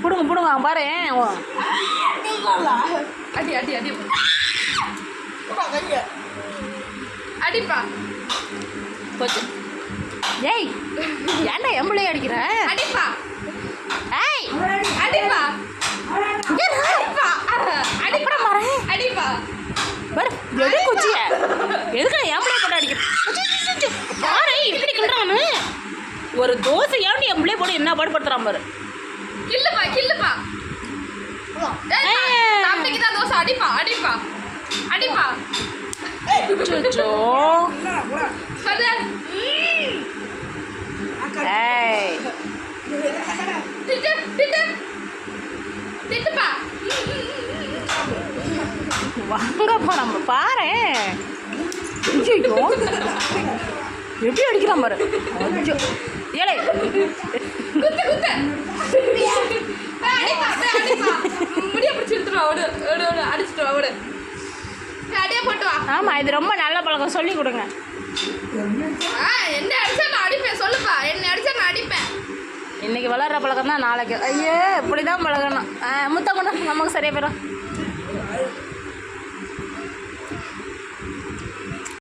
பிடுங்க பாரு. அடி அடி அடி அடிப்பா போச்சு. ஏய் ஏன்டா எம்பளையே அடிக்கிற? அடிப்பா ஏய் அடிப்பா அடிப்பா அடிப்படா மாறே. அடிப்பா பாரு எடு குச்சிய. எதுக்கு எம்பளையே போட்டு அடிக்கிற? பாரு இப்படி கிள்றானு. ஒரு தோசை ஏன் எம்பளையே போட்டு என்ன பாடுபடுத்துறான் பாரு. கில்லுப்பா கில்லுப்பா. தம்பிக்கு தான் தோசை. அடிப்பா அடிப்பா அடிப்பா. அச்சோ சொல்லு. ஏய் திட்டு திட்டு திட்டுப்பா. வாங்கப்பா நம்ம பாரு. ஐயோ எப்படி அடிக்கிறான் பாரு. ஐயோ ஏழை குத்து குத்து. அடிப்பா அடிப்பா. முடிய பிடிச்சி எடுத்துட்டு வா. ஓடு ஓடு ஓடு அடிச்சுட்டு வா. ஓடு அடியே போட்டு வா. ஆமாம் இது ரொம்ப நல்ல பழக்கம், சொல்லி கொடுங்க. என்ன அடிச்சா நான் அடிப்பேன். சொல்லுப்பா. என்ன அடிச்சா நான் அடிப்பேன். இன்னைக்கு வளர்கிற பழக்கம் தான் நாளைக்கு. ஐயோ இப்படி தான் பழகணும். முத்தம் கொண்டு நமக்கு சரியா போயிடும்.